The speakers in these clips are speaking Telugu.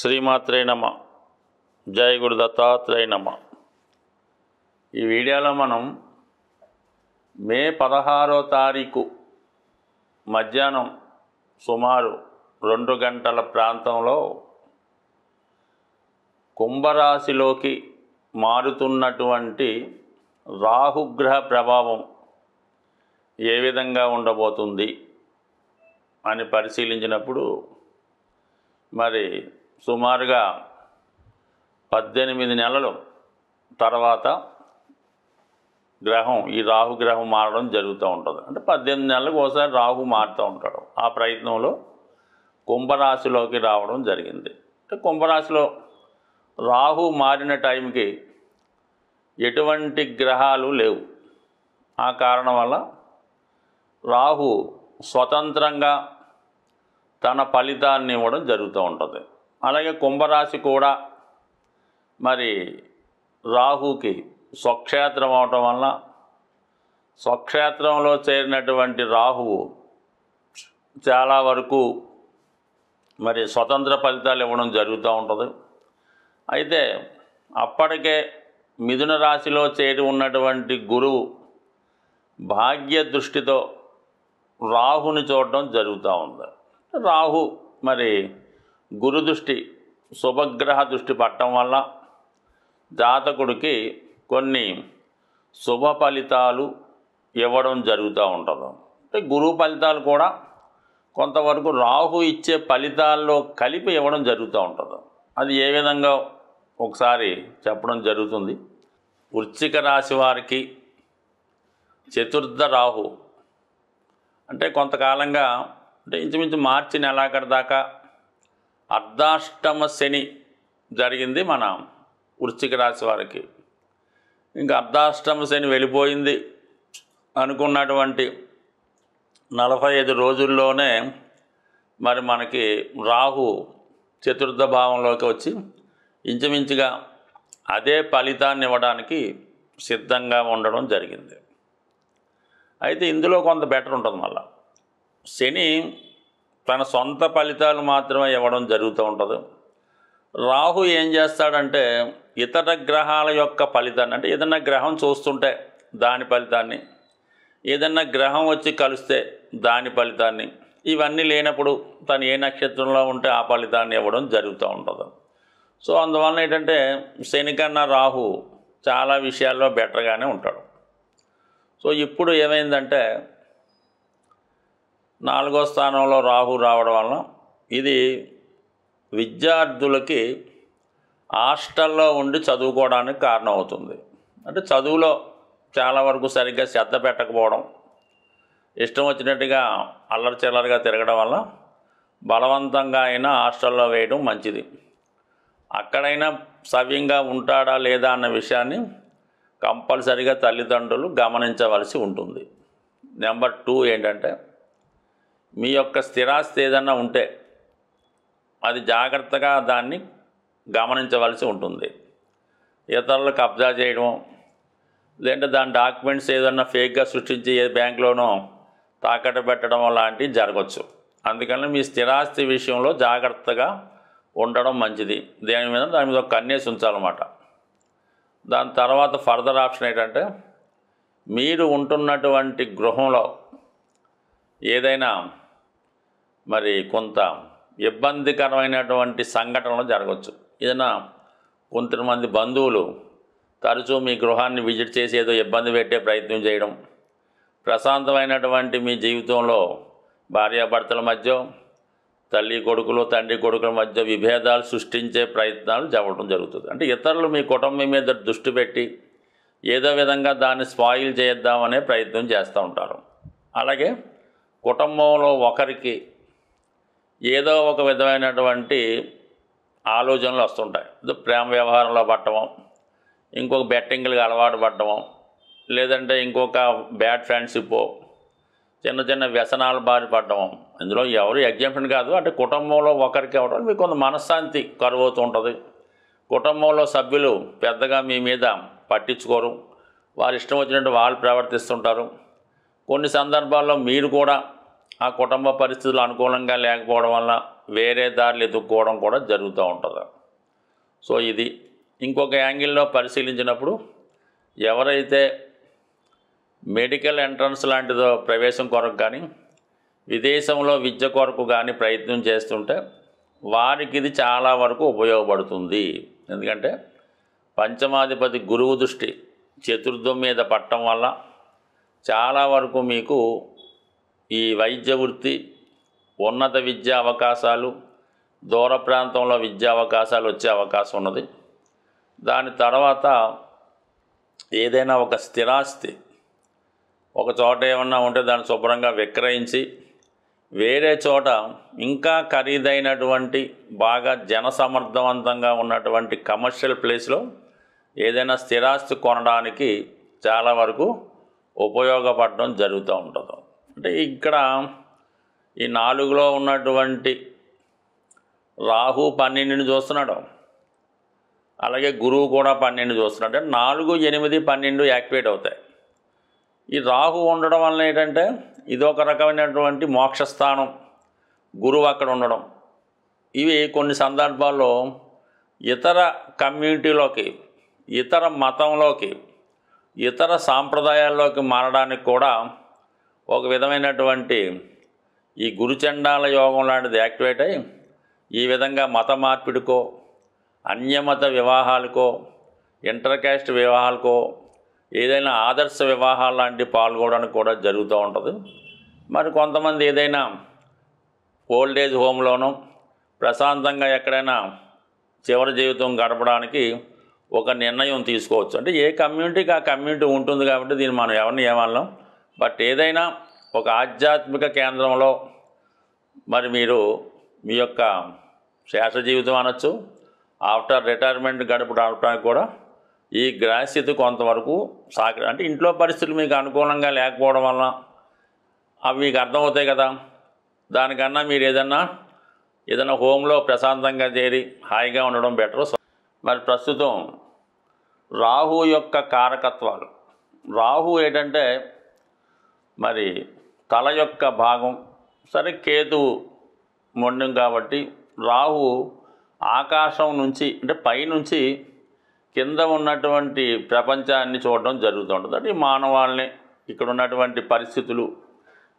శ్రీమాత్రే నమ. జై గురు దత్తాత్రేయ నమ. ఈ వీడియోలో మనం మే 16వ తారీఖు మధ్యాహ్నం సుమారు 2 గంటల ప్రాంతంలో కుంభరాశిలోకి మారుతున్నటువంటి రాహుగ్రహ ప్రభావం ఏ విధంగా ఉండబోతుంది అని పరిశీలించినప్పుడు మరి సుమారుగా 18 నెలలు తర్వాత గ్రహం ఈ రాహుగ్రహం మారడం జరుగుతూ ఉంటుంది. అంటే 18 నెలలకు ఒకసారి రాహు మారుతూ ఉంటాడు. ఆ ప్రయత్నంలో కుంభరాశిలోకి రావడం జరిగింది. అంటే కుంభరాశిలో రాహు మారిన టైంకి ఎటువంటి గ్రహాలు లేవు. ఆ కారణం వల్ల రాహు స్వతంత్రంగా తన ఫలితాన్ని ఇవ్వడం జరుగుతూ ఉంటుంది. అలాగే కుంభరాశి కూడా మరి రాహుకి స్వక్షేత్రం అవటం వల్ల స్వక్షేత్రంలో చేరినటువంటి రాహువు చాలా వరకు మరి స్వతంత్ర ఫలితాలు ఇవ్వడం జరుగుతూ ఉంటుంది. అయితే అప్పటికే మిథున రాశిలో చేరి ఉన్నటువంటి గురువు భాగ్య దృష్టితో రాహుని చూడడం జరుగుతూ ఉంది. రాహు మరి గురు దృష్టి శుభగ్రహ దృష్టి పట్టడం వల్ల జాతకుడికి కొన్ని శుభ ఫలితాలు ఇవ్వడం జరుగుతూ ఉంటుంది. అంటే గురువు ఫలితాలు కూడా కొంతవరకు రాహు ఇచ్చే ఫలితాల్లో కలిపి ఇవ్వడం జరుగుతూ ఉంటుంది. అది ఏ విధంగా ఒకసారి చెప్పడం జరుగుతుంది. వృశ్చిక రాశి వారికి చతుర్థ రాహు అంటే కొంతకాలంగా అంటే ఇంచుమించు మార్చి నెలాఖరు దాకా అర్ధాష్టమ శని జరిగింది మన వృశ్చిక రాశి వారికి. ఇంకా అర్ధాష్టమ శని వెళ్ళిపోయింది అనుకున్నటువంటి 45 రోజుల్లోనే మరి మనకి రాహు చతుర్థ భావంలోకి వచ్చి ఇంచుమించుగా అదే ఫలితాన్ని ఇవ్వడానికి సిద్ధంగా ఉండడం జరిగింది. అయితే ఇందులో కొంత బెటర్ ఉంటుంది. మళ్ళీ శని తన సొంత ఫలితాలు మాత్రమే ఇవ్వడం జరుగుతూ ఉంటుంది. రాహు ఏం చేస్తాడంటే ఇతర గ్రహాల యొక్క ఫలితాన్ని, అంటే ఏదన్నా గ్రహం చూస్తుంటే దాని ఫలితాన్ని, ఏదన్నా గ్రహం వచ్చి కలిస్తే దాని ఫలితాన్ని, ఇవన్నీ లేనప్పుడు తను ఏ నక్షత్రంలో ఉంటే ఆ ఫలితాన్ని ఇవ్వడం జరుగుతూ ఉంటుంది. సో అందువలన ఏంటంటే శని కన్నా రాహు చాలా విషయాల్లో బెటర్గానే ఉంటాడు. సో ఇప్పుడు ఏమైందంటే 4వ స్థానంలో రాహు రావడం వలన ఇది విద్యార్థులకి హాస్టల్లో ఉండి చదువుకోవడానికి కారణం అవుతుంది. అంటే చదువులో చాలా వరకు సరిగ్గా శ్రద్ధ పెట్టకపోవడం, ఇష్టం వచ్చినట్టుగా అల్లరి చిల్లరగా తిరగడం వల్ల బలవంతంగా అయినా హాస్టల్లో వేయడం మంచిది. అక్కడైనా సవ్యంగా ఉంటాడా లేదా అన్న విషయాన్ని కంపల్సరిగా తల్లిదండ్రులు గమనించవలసి ఉంటుంది. నెంబర్ 2 ఏంటంటే మీ యొక్క స్థిరాస్తి ఏదన్నా ఉంటే అది జాగ్రత్తగా దాన్ని గమనించవలసి ఉంటుంది. ఇతరులు కబ్జా చేయడం, లేదంటే దాని డాక్యుమెంట్స్ ఏదన్నా ఫేక్గా సృష్టించి ఏ బ్యాంకులోనో తాకట్టు పెట్టడం లాంటివి జరగవచ్చు. అందుకని మీ స్థిరాస్తి విషయంలో జాగ్రత్తగా ఉండడం మంచిది. దాని మీద ఒక కన్నేసి ఉంచాలన్నమాట. దాని తర్వాత ఫర్దర్ ఆప్షన్ ఏంటంటే మీరు ఉంటున్నటువంటి గృహంలో ఏదైనా మరి కొంత ఇబ్బందికరమైనటువంటి సంఘటనలు జరగవచ్చు. ఏదైనా కొంతమంది బంధువులు తరచూ మీ గృహాన్ని విజిట్ చేసి ఏదో ఇబ్బంది పెట్టే ప్రయత్నం చేయడం, ప్రశాంతమైనటువంటి మీ జీవితంలో భార్యాభర్తల మధ్య, తల్లి కొడుకులు తండ్రి కొడుకుల మధ్య విభేదాలు సృష్టించే ప్రయత్నాలు జరగడం జరుగుతుంది. అంటే ఇతరులు మీ కుటుంబం మీద దృష్టి పెట్టి ఏదో విధంగా దాన్ని స్పాయిల్ చేద్దామనే ప్రయత్నం చేస్తూ ఉంటారు. అలాగే కుటుంబంలో ఒకరికి ఏదో ఒక విధమైనటువంటి ఆలోచనలు వస్తుంటాయి. ప్రేమ వ్యవహారంలో పట్టడం, ఇంకొక బెట్టింగ్లకు అలవాటు పడటం, లేదంటే ఇంకొక బ్యాడ్ ఫ్రెండ్షిప్, చిన్న చిన్న వ్యసనాలు బారి పడడం. ఇందులో ఎవరు ఎగ్జాంపుల్ కాదు. అంటే కుటుంబంలో ఒకరికి అవ్వడం మీకు కొంత మనశ్శాంతి కరువవుతూ ఉంటుంది. కుటుంబంలో సభ్యులు పెద్దగా మీ మీద పట్టించుకోరు, వారు ఇష్టం వచ్చినట్టు వాళ్ళు ప్రవర్తిస్తుంటారు. కొన్ని సందర్భాల్లో మీరు కూడా ఆ కుటుంబ పరిస్థితులు అనుకూలంగా లేకపోవడం వల్ల వేరే దారులు ఎదుక్కోవడం కూడా జరుగుతూ ఉంటుంది. సో ఇది ఇంకొక యాంగిల్లో పరిశీలించినప్పుడు ఎవరైతే మెడికల్ ఎంట్రన్స్ లాంటిదో ప్రవేశం కొరకు కానీ విదేశంలో విద్య కొరకు కానీ ప్రయత్నం చేస్తుంటే వారికి ఇది చాలా వరకు ఉపయోగపడుతుంది. ఎందుకంటే పంచమాధిపతి గురువు దృష్టి చతుర్థం మీద పట్టడం వల్ల చాలా వరకు మీకు ఈ వైద్య వృత్తి, ఉన్నత విద్యా అవకాశాలు, దూర ప్రాంతంలో విద్యా అవకాశాలు వచ్చే అవకాశం ఉన్నది. దాని తర్వాత ఏదైనా ఒక స్థిరాస్తి ఒక చోట ఏమన్నా ఉంటే దాన్ని శుభ్రంగా విక్రయించి వేరే చోట ఇంకా ఖరీదైనటువంటి బాగా జనసమర్థవంతంగా ఉన్నటువంటి కమర్షియల్ ప్లేస్లో ఏదైనా స్థిరాస్తి కొనడానికి చాలా వరకు ఉపయోగపడడం జరుగుతూ ఉంటుంది. అంటే ఇక్కడ ఈ 4లో ఉన్నటువంటి రాహు 12ని చూస్తున్నాడు, అలాగే గురువు కూడా 12 చూస్తున్నాడు. అంటే 4, 8, 12 యాక్టివేట్ అవుతాయి. ఈ రాహు ఉండడం వల్ల ఏంటంటే ఇదొక రకమైనటువంటి మోక్షస్థానం, గురువు అక్కడ ఉండడం. ఇవి కొన్ని సందర్భాల్లో ఇతర కమ్యూనిటీలోకి, ఇతర మతంలోకి, ఇతర సాంప్రదాయాల్లోకి మారడానికి కూడా ఒక విధమైనటువంటి ఈ గురుచండాల యోగం లాంటిది యాక్టివేట్ అయ్యి ఈ విధంగా మత మార్పిడికో, అన్యమత వివాహాలకో, ఇంటర్ క్యాస్ట్ వివాహాలకో, ఏదైనా ఆదర్శ వివాహాలు లాంటి పాల్గొనడానికి కూడా జరుగుతూ ఉంటుంది. మరి కొంతమంది ఏదైనా ఓల్డేజ్ హోమ్లోనూ ప్రశాంతంగా ఎక్కడైనా చివరి జీవితం గడపడానికి ఒక నిర్ణయం తీసుకోవచ్చు. అంటే ఏ కమ్యూనిటీకి ఆ కమ్యూనిటీ ఉంటుంది కాబట్టి దీన్ని మనం ఎవరిని ఏమన్నాం. బట్ ఏదైనా ఒక ఆధ్యాత్మిక కేంద్రంలో మరి మీరు మీ యొక్క శేష జీవితం అనొచ్చు, ఆఫ్టర్ రిటైర్మెంట్ గడపడానికి కూడా ఈ గ్రహస్థితి కొంతవరకు అంటే ఇంట్లో పరిస్థితులు మీకు అనుకూలంగా లేకపోవడం వల్ల అవి మీకు అర్థమవుతాయి కదా. దానికన్నా మీరు ఏదైనా హోమ్లో ప్రశాంతంగా చేరి హాయిగా ఉండడం బెటరు. మరి ప్రస్తుతం రాహు యొక్క కారకత్వాలు, రాహు ఏంటంటే మరి తల యొక్క భాగం, సరే కేతువు మొండం కాబట్టి రాహు ఆకాశం నుంచి అంటే పైనుంచి కింద ఉన్నటువంటి ప్రపంచాన్ని చూడడం జరుగుతుంటుంది. అంటే మానవాళ్ళని, ఇక్కడ ఉన్నటువంటి పరిస్థితులు,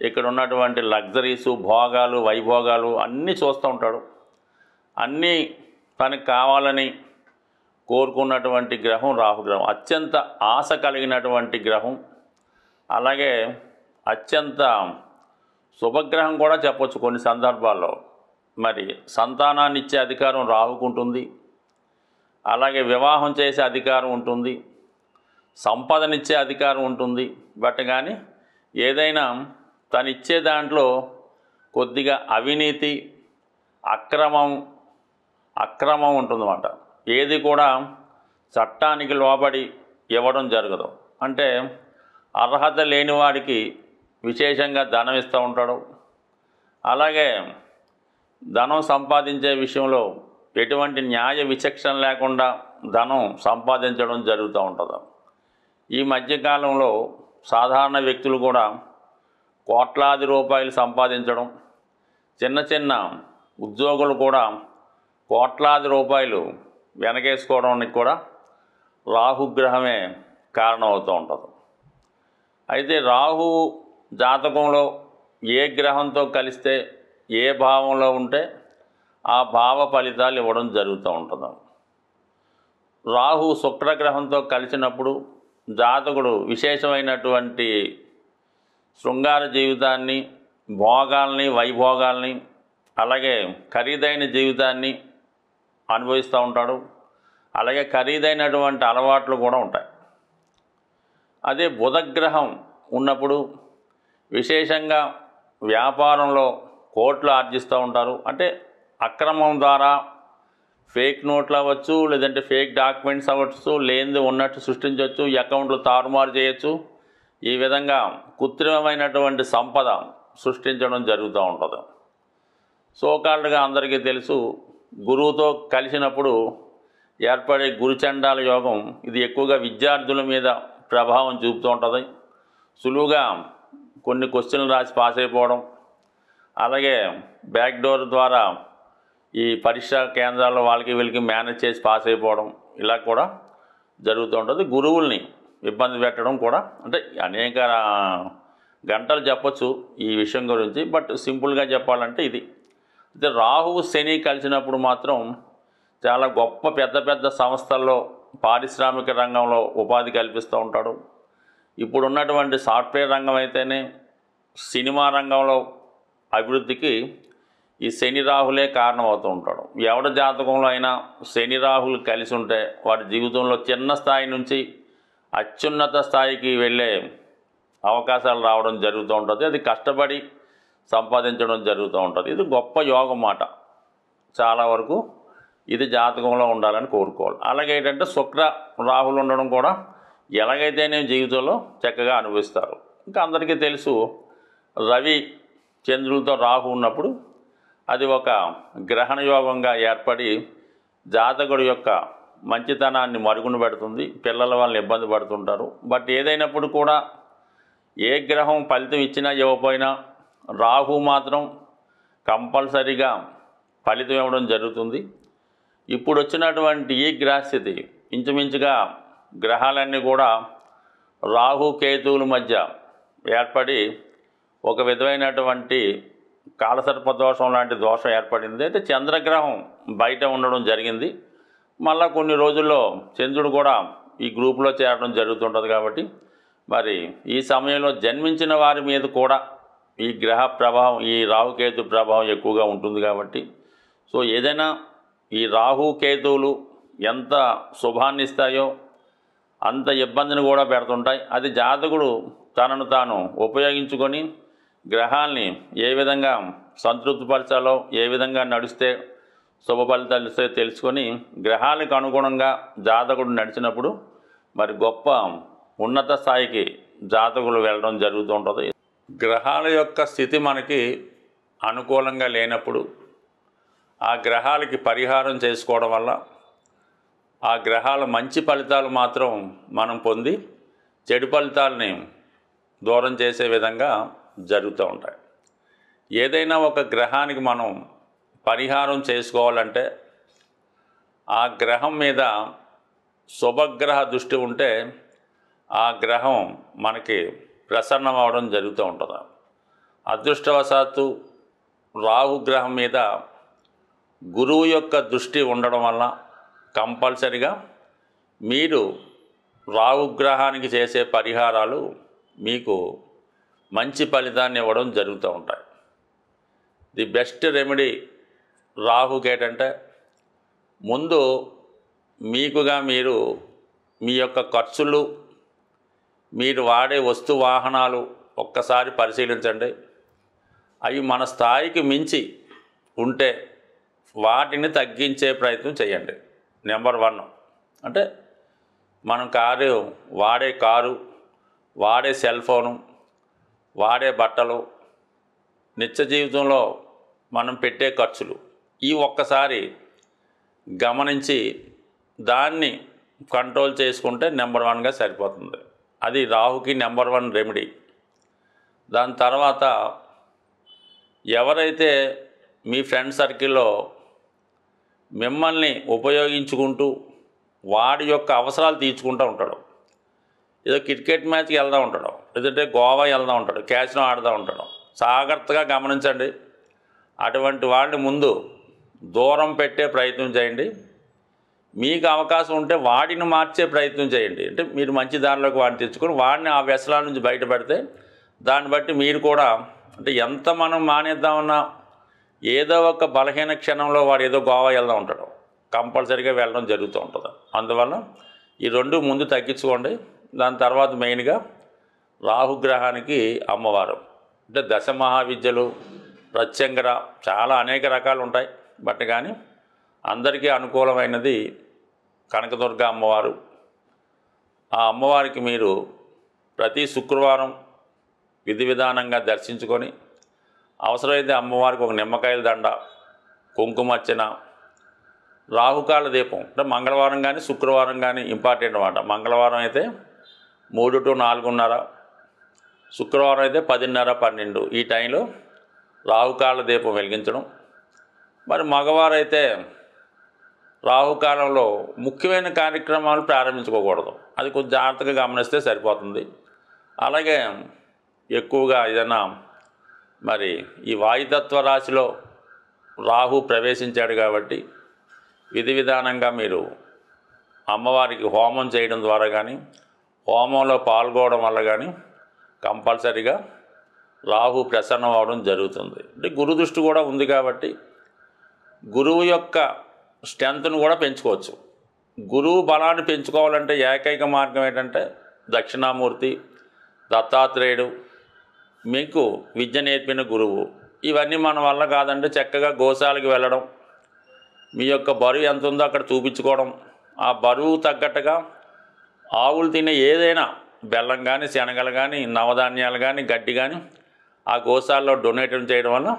ఇక్కడ ఉన్నటువంటి లగ్జరీసు, భోగాలు, వైభోగాలు అన్నీ చూస్తూ ఉంటాడు. అన్నీ తనకు కావాలని కోరుకున్నటువంటి గ్రహం రాహుగ్రహం. అత్యంత ఆశ కలిగినటువంటి గ్రహం, అలాగే అత్యంత శుభగ్రహం కూడా చెప్పొచ్చు కొన్ని సందర్భాల్లో. మరి సంతానాన్ని ఇచ్చే అధికారం రాహుకుంటుంది, అలాగే వివాహం చేసే అధికారం ఉంటుంది, సంపదనిచ్చే అధికారం ఉంటుంది. బట్ కానీ ఏదైనా తను ఇచ్చే దాంట్లో కొద్దిగా అవినీతి, అక్రమం ఉంటుందన్నమాట. ఏది కూడా చట్టానికి లోబడి ఇవ్వడం జరగదు. అంటే అర్హత లేని వాడికి విశేషంగా ధనం ఇస్తూ ఉంటాడు. అలాగే ధనం సంపాదించే విషయంలో ఎటువంటి న్యాయ విచక్షణ లేకుండా ధనం సంపాదించడం జరుగుతూ ఉంటుంది. ఈ మధ్యకాలంలో సాధారణ వ్యక్తులు కూడా కోట్లాది రూపాయలు సంపాదించడం, చిన్న చిన్న ఉద్యోగులు కూడా కోట్లాది రూపాయలు వెనకేసుకోవడానికి కూడా రాహుగ్రహమే కారణం అవుతూ ఉంటుంది. అయితే రాహు జాతకంలో ఏ గ్రహంతో కలిస్తే ఏ భావంలో ఉంటే ఆ భావ ఫలితాలు ఇవ్వడం జరుగుతూ ఉంటుంది. రాహు శుక్రగ్రహంతో కలిసినప్పుడు జాతకుడు విశేషమైనటువంటి శృంగార జీవితాన్ని, భోగాల్ని, వైభోగాల్ని, అలాగే ఖరీదైన జీవితాన్ని అనుభవిస్తూ ఉంటాడు. అలాగే ఖరీదైనటువంటి అలవాట్లు కూడా ఉంటాయి. అదే బుధగ్రహం ఉన్నప్పుడు విశేషంగా వ్యాపారంలో కోట్లు ఆర్జిస్తూ ఉంటారు. అంటే అక్రమం ద్వారా ఫేక్ నోట్లు అవ్వచ్చు, లేదంటే ఫేక్ డాక్యుమెంట్స్ అవ్వచ్చు, లేనిది ఉన్నట్టు సృష్టించవచ్చు, అకౌంట్లు తారుమారు చేయొచ్చు. ఈ విధంగా కృత్రిమమైనటువంటి సంపద సృష్టించడం జరుగుతూ ఉంటుంది. సోకాల్డ్గా అందరికీ తెలుసు, గురువుతో కలిసినప్పుడు ఏర్పడే గురుచండాల యోగం ఇది ఎక్కువగా విద్యార్థుల మీద ప్రభావం చూపుతూ ఉంటుంది. సులువుగా కొన్ని క్వశ్చన్లు రాసి పాస్ అయిపోవడం, అలాగే బ్యాక్ డోర్ ద్వారా ఈ పరీక్షా కేంద్రాల్లో వాళ్ళకి వీళ్ళకి మేనేజ్ చేసి పాస్ అయిపోవడం ఇలా కూడా జరుగుతూ ఉంటుంది. గురువుల్ని ఇబ్బంది పెట్టడం కూడా, అంటే అనేక గంటలు చెప్పచ్చు ఈ విషయం గురించి, బట్ సింపుల్గా చెప్పాలంటే ఇది. అయితే రాహువు శని కలిసినప్పుడు మాత్రం చాలా గొప్ప పెద్ద పెద్ద సంస్థల్లో పారిశ్రామిక రంగంలో ఉపాధి కల్పిస్తూ ఉంటాడు. ఇప్పుడున్నటువంటి సాఫ్ట్వేర్ రంగం అయితేనే, సినిమా రంగంలో అభివృద్ధికి ఈ శని రాహులే కారణమవుతూ ఉంటాడు. ఎవరి జాతకంలో అయినా శని రాహులు కలిసి ఉంటే వారి జీవితంలో చిన్న స్థాయి నుంచి అత్యున్నత స్థాయికి వెళ్ళే అవకాశాలు రావడం జరుగుతూ ఉంటుంది. అది కష్టపడి సంపాదించడం జరుగుతూ ఉంటుంది. ఇది గొప్ప యోగం మాట. చాలా వరకు ఇది జాతకంలో ఉండాలని కోరుకోవాలి. అలాగే ఏంటంటే శుక్ర రాహులు ఉండడం కూడా ఎలాగైతేనే జీవితంలో చక్కగా అనుభవిస్తారు. ఇంకా అందరికీ తెలుసు, రవి చంద్రులతో రాహు ఉన్నప్పుడు అది ఒక గ్రహణ యోగంగా ఏర్పడి జాతకుడి యొక్క మంచితనాన్ని మరుగున పెడుతుంది. పిల్లల వల్ల ఇబ్బంది పడుతుంటారు. బట్ ఏదైనప్పుడు కూడా ఏ గ్రహం ఫలితం ఇచ్చినా ఇవ్వకపోయినా రాహు మాత్రం కంపల్సరీగా ఫలితం ఇవ్వడం జరుగుతుంది. ఇప్పుడు వచ్చినటువంటి ఈ గ్రహస్థితి ఇంచుమించుగా గ్రహాలన్నీ కూడా రాహు కేతువుల మధ్య ఏర్పడి ఒక విధమైనటువంటి కాలసర్ప దోషం లాంటి దోషం ఏర్పడింది. అయితే చంద్రగ్రహం బయట ఉండడం జరిగింది. మళ్ళా కొన్ని రోజుల్లో చంద్రుడు కూడా ఈ గ్రూపులో చేరడం జరుగుతుంటుంది. కాబట్టి మరి ఈ సమయంలో జన్మించిన వారి మీద కూడా ఈ గ్రహ ప్రభావం, ఈ రాహుకేతు ప్రభావం ఎక్కువగా ఉంటుంది. కాబట్టి సో ఏదైనా ఈ రాహుకేతువులు ఎంత శుభాన్ని ఇస్తాయో అంత ఇబ్బందిని కూడా పెడుతుంటాయి. అది జాతకుడు తనను తాను ఉపయోగించుకొని గ్రహాల్ని ఏ విధంగా సంతృప్తిపరచాలో, ఏ విధంగా నడిస్తే శుభ ఫలితాలు ఇస్తే తెలుసుకొని గ్రహాలకు అనుగుణంగా జాతకుడు నడిచినప్పుడు మరి గొప్ప ఉన్నత స్థాయికి జాతకులు వెళ్ళడం జరుగుతూ ఉంటుంది. గ్రహాల యొక్క స్థితి మనకి అనుకూలంగా లేనప్పుడు ఆ గ్రహాలకి పరిహారం చేసుకోవడం వల్ల ఆ గ్రహాల మంచి ఫలితాలు మాత్రం మనం పొంది చెడు ఫలితాలని దూరం చేసే విధంగా జరుగుతూ ఉంటాయి. ఏదైనా ఒక గ్రహానికి మనం పరిహారం చేసుకోవాలంటే ఆ గ్రహం మీద శుభగ్రహ దృష్టి ఉంటే ఆ గ్రహం మనకి ప్రసన్నం అవడం జరుగుతూ ఉంటుంది. అదృష్టవశాత్తు రాహుగ్రహం మీద గురువు యొక్క దృష్టి ఉండడం వల్ల కంపల్సరిగా మీరు రాహుగ్రహానికి చేసే పరిహారాలు మీకు మంచి ఫలితాన్ని ఇవ్వడం జరుగుతూ ఉంటాయి. ది బెస్ట్ రెమెడీ రాహుకి ఏంటంటే ముందు మీకుగా మీరు మీ యొక్క ఖర్చులు, మీరు వాడే వస్తు వాహనాలు ఒక్కసారి పరిశీలించండి. అవి మన స్థాయికి మించి ఉంటే వాటిని తగ్గించే ప్రయత్నం చేయండి. నెంబర్ 1 అంటే మనం వాడే కారు, వాడే సెల్ ఫోను, వాడే బట్టలు, నిత్య జీవితంలో మనం పెట్టే ఖర్చులు ఈ ఒక్కసారి గమనించి దాన్ని కంట్రోల్ చేసుకుంటే నెంబర్ 1గా సరిపోతుంది. అది రాహుకి నెంబర్ 1 రెమెడీ. దాని తర్వాత ఎవరైతే మీ ఫ్రెండ్ సర్కిల్లో మిమ్మల్ని ఉపయోగించుకుంటూ వాడి యొక్క అవసరాలు తీర్చుకుంటూ ఉంటాడు, ఏదో క్రికెట్ మ్యాచ్కి వెళ్తూ ఉంటాడు, లేదంటే గోవా వెళ్తూ ఉంటాడు, క్యాసినో ఆడుతూ ఉంటాడు, జాగ్రత్తగా గమనించండి. అటువంటి వాళ్ళని ముందు దూరం పెట్టే ప్రయత్నం చేయండి. మీకు అవకాశం ఉంటే వాడిని మార్చే ప్రయత్నం చేయండి. అంటే మీరు మంచి దారిలోకి వాడిని తెచ్చుకొని వాడిని ఆ వ్యసనాల నుంచి బయటపడితే దాన్ని బట్టి మీరు కూడా, అంటే ఎంత మనం మానేద్దామన్నా ఏదో ఒక బలహీన క్షణంలో వాడు ఏదో గోవా వెళ్తూ ఉంటాడు, కంపల్సరీగా వెళ్ళడం జరుగుతూ ఉంటుంది. అందువల్ల ఈ 2 ముందు తగ్గించుకోండి. దాని తర్వాత మెయిన్గా రాహుగ్రహానికి అమ్మవారు, అంటే దశ మహావిద్యలు, ప్రత్యంగర, చాలా అనేక రకాలు ఉంటాయి. బట్ కానీ అందరికీ అనుకూలమైనది కనకదుర్గ అమ్మవారు. ఆ అమ్మవారికి మీరు ప్రతి శుక్రవారం విధి విధానంగా దర్శించుకొని అవసరమైతే అమ్మవారికి ఒక నిమ్మకాయల దండ, కుంకుమర్చన, రాహుకాల దీపం, అంటే మంగళవారం కానీ శుక్రవారం కానీ ఇంపార్టెంట్ అన్నమాట. మంగళవారం అయితే 3 to 4:30, శుక్రవారం అయితే 10:30, 12 ఈ టైంలో రాహుకాల దీపం వెలిగించడం. మరి మగవారైతే రాహుకాలంలో ముఖ్యమైన కార్యక్రమాలు ప్రారంభించుకోకూడదు. అది కొంచెం జాగ్రత్తగా గమనిస్తే సరిపోతుంది. అలాగే ఎక్కువగా ఏదైనా మరి ఈ వాయుతత్వ రాశిలో రాహు ప్రవేశించాడు కాబట్టి విధి విధానంగా మీరు అమ్మవారికి హోమం చేయడం ద్వారా కానీ, హోమంలో పాల్గొనడం వల్ల కానీ కంపల్సరీగా రాహు ప్రసన్నం అవ్వడం జరుగుతుంది. అంటే గురు దృష్టి కూడా ఉంది కాబట్టి గురువు యొక్క స్ట్రెంత్ను కూడా పెంచుకోవచ్చు. గురువు బలాన్ని పెంచుకోవాలంటే ఏకైక మార్గం ఏంటంటే దక్షిణామూర్తి, దత్తాత్రేయుడు, మీకు విద్య నేర్పిన గురువు. ఇవన్నీ మన వల్ల కాదంటే చక్కగా గోశాలకు వెళ్ళడం, మీ యొక్క బరువు ఎంత ఉందో అక్కడ చూపించుకోవడం, ఆ బరువు తగ్గట్టుగా ఆవులు తినే ఏదైనా బెల్లం కానీ, శనగలు కానీ, నవధాన్యాలు కానీ, గడ్డి కానీ ఆ గోశాలలో డొనేట్ చేయడం వల్ల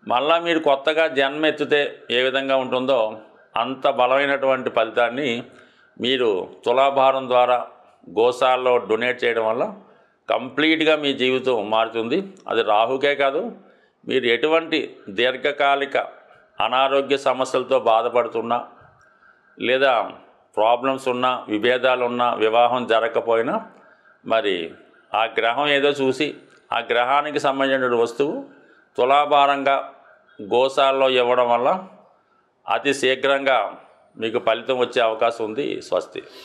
మళ్ళీ మీరు కొత్తగా జన్మ ఎత్తితే ఏ విధంగా ఉంటుందో అంత బలమైనటువంటి ఫలితాన్ని మీరు తులాభారం ద్వారా గోశాలలో డొనేట్ చేయడం వల్ల కంప్లీట్గా మీ జీవితం మారుతుంది. అది రాహుకే కాదు, మీరు ఎటువంటి దీర్ఘకాలిక అనారోగ్య సమస్యలతో బాధపడుతున్నా, లేదా ప్రాబ్లమ్స్ ఉన్నా, విభేదాలు ఉన్నా, వివాహం జరగకపోయినా మరి ఆ గ్రహం ఏదో చూసి ఆ గ్రహానికి సంబంధించిన వస్తువు తులాభారంగా గోశాలలో ఇవ్వడం వల్ల అతి శీఘ్రంగా మీకు ఫలితం వచ్చే అవకాశం ఉంది. స్వస్తి.